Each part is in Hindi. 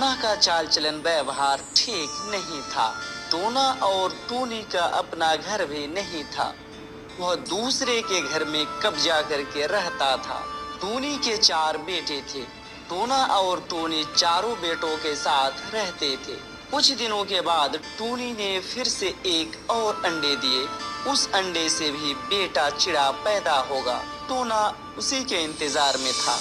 टोना का चाल चलन व्यवहार ठीक नहीं था। टोना और टूनी का अपना घर भी नहीं था। वह दूसरे के घर में कब्जा करके रहता था। टूनी के 4 बेटे थे। टोना और टूनी चारों बेटों के साथ रहते थे। कुछ दिनों के बाद टूनी ने फिर से एक और अंडे दिए। उस अंडे से भी बेटा चिड़ा पैदा होगा। टोना उसी के इंतजार में था।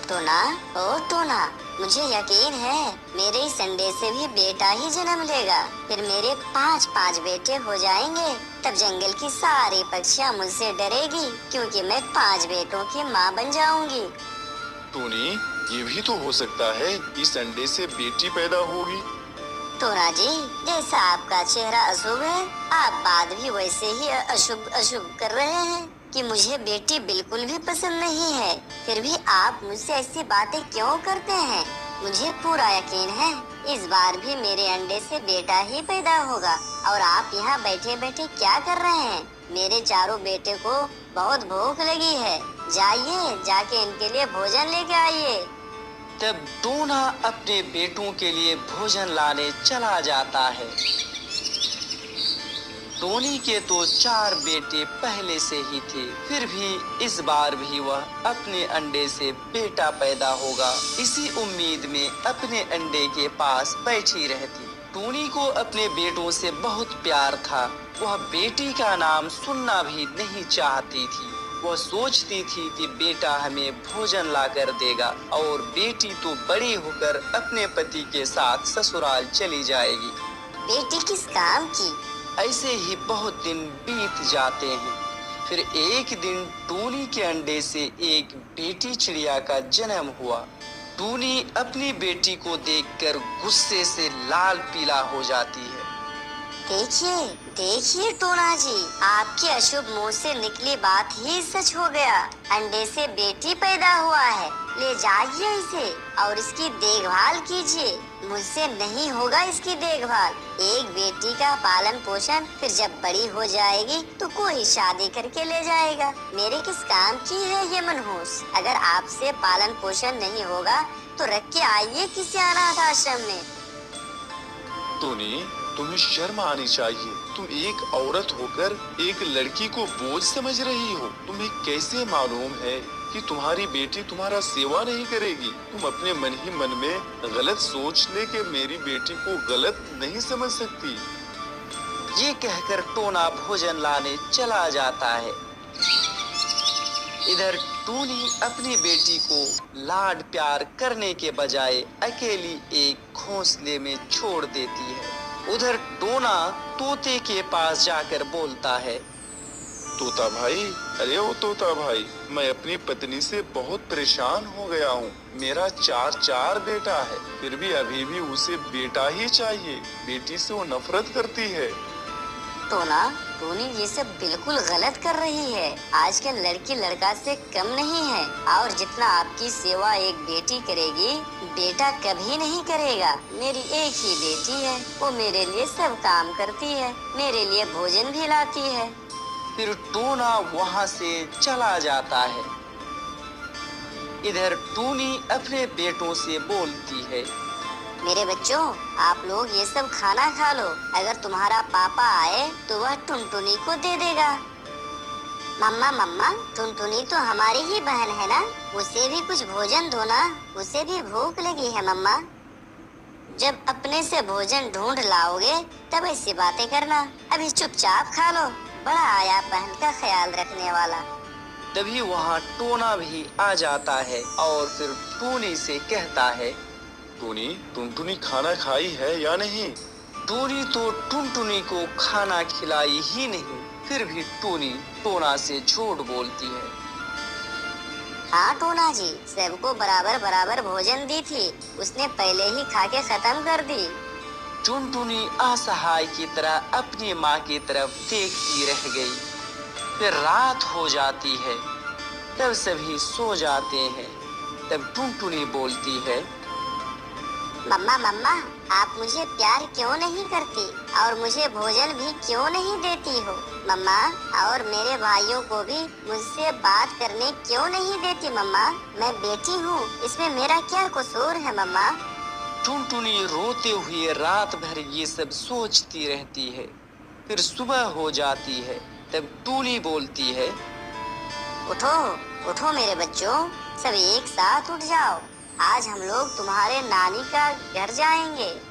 टोना, ओ टोना, मुझे यकीन है मेरे इस अंडे से भी बेटा ही जन्म लेगा। फिर मेरे 5 बेटे हो जाएंगे। तब जंगल की सारी पक्षियाँ मुझसे डरेगी क्योंकि मैं 5 बेटों की माँ बन जाऊंगी। टोनी, ये भी तो हो सकता है इस अंडे से बेटी पैदा होगी। टोना जी, जैसा आपका चेहरा अशुभ है, आप बात भी वैसे ही अशुभ अशुभ कर रहे हैं कि मुझे बेटी बिल्कुल भी पसंद नहीं है। फिर भी आप मुझसे ऐसी बातें क्यों करते हैं? मुझे पूरा यकीन है इस बार भी मेरे अंडे से बेटा ही पैदा होगा। और आप यहाँ बैठे बैठे क्या कर रहे हैं? मेरे चारों बेटे को बहुत भूख लगी है। जाइए, जाके इनके लिए भोजन लेके आइए। तब टोना अपने बेटों के लिए भोजन लाने चला जाता है। टोनी के तो 4 बेटे पहले से ही थे। फिर भी इस बार भी वह अपने अंडे से बेटा पैदा होगा इसी उम्मीद में अपने अंडे के पास बैठी रहती। टोनी को अपने बेटों से बहुत प्यार था। वह बेटी का नाम सुनना भी नहीं चाहती थी। वह सोचती थी कि बेटा हमें भोजन ला कर देगा और बेटी तो बड़ी होकर अपने पति के साथ ससुराल चली जाएगी। बेटी किस काम की? ऐसे ही बहुत दिन बीत जाते हैं। फिर एक दिन टूनी के अंडे से एक बेटी चिड़िया का जन्म हुआ। टूनी अपनी बेटी को देखकर गुस्से से लाल पीला हो जाती है। देखिए, देखिए टोना जी, आपके अशुभ मुंह से निकली बात ही सच हो गया। अंडे से बेटी पैदा हुआ है। ले जाइए इसे और इसकी देखभाल कीजिए। मुझसे नहीं होगा इसकी देखभाल। एक बेटी का पालन पोषण फिर जब बड़ी हो जाएगी तो कोई शादी करके ले जाएगा। मेरे किस काम की है ये मनहूस? अगर आपसे पालन पोषण नहीं होगा तो रख के आइए किसी अनाथ आश्रम में। टोनी, तुम्हें शर्म आनी चाहिए। तुम एक औरत होकर एक लड़की को बोझ समझ रही हो। तुम्हें कैसे मालूम है कि तुम्हारी बेटी तुम्हारा सेवा नहीं करेगी? तुम अपने मन ही मन में गलत सोच ले के मेरी बेटी को गलत नहीं समझ सकती। ये कहकर टोना भोजन लाने चला जाता है। इधर टूनी अपनी बेटी को लाड प्यार करने के बजाय अकेली एक घोंसले में छोड़ देती है। उधर टोना तोते के पास जाकर बोलता है, तोता भाई, अरे ओ तोता भाई, मैं अपनी पत्नी से बहुत परेशान हो गया हूँ। मेरा 4 बेटा है, फिर भी अभी भी उसे बेटा ही चाहिए। बेटी से वो नफरत करती है। टोना, टोनी ये सब बिल्कुल गलत कर रही है। आजकल लड़की लड़का से कम नहीं है और जितना आपकी सेवा एक बेटी करेगी बेटा कभी नहीं करेगा। मेरी एक ही बेटी है, वो मेरे लिए सब काम करती है, मेरे लिए भोजन भी लाती है। फिर टोना वहाँ से चला जाता है। इधर टूनी अपने बेटों से बोलती है, मेरे बच्चों, आप लोग ये सब खाना खा लो। अगर तुम्हारा पापा आए तो वह टुनटुनी को दे देगा। मम्मा मम्मा, टुनटुनी तो हमारी ही बहन है ना, उसे भी कुछ भोजन दो ना, उसे भी भूख लगी है मम्मा। जब अपने से भोजन ढूंढ लाओगे तब ऐसी बातें करना। अभी चुपचाप खा लो। बड़ा आया बहन का ख्याल रखने वाला। तभी वहाँ टोना भी आ जाता है और फिर टूनी से कहता है, टूनी, टुनटुनी खाना खाई है या नहीं? टूनी तो टुनटुनी को खाना खिलाई ही नहीं। फिर भी टूनी टोना से झूठ बोलती है। हाँ टोना जी, सबको बराबर बराबर भोजन दी थी, उसने पहले ही खा के खत्म कर दी। टुनटुनी असहाय की तरह अपनी माँ की तरफ देखती रह गई। फिर रात हो जाती है। तब सभी सो जाते हैं। तब टुनटुनी बोलती है, मम्मा मम्मा, आप मुझे प्यार क्यों नहीं करती और मुझे भोजन भी क्यों नहीं देती हो? मम्मा, और मेरे भाइयों को भी मुझसे बात करने क्यों नहीं देती? मम्मा, मैं बेटी हूँ, इसमें मेरा क्या कसूर है? मम्मा, टुनटुनी रोते हुए रात भर ये सब सोचती रहती है। फिर सुबह हो जाती है। तब टूनी बोलती है, उठो उठो मेरे बच्चों, सब एक साथ उठ जाओ। आज हम लोग तुम्हारे नानी का घर जाएंगे।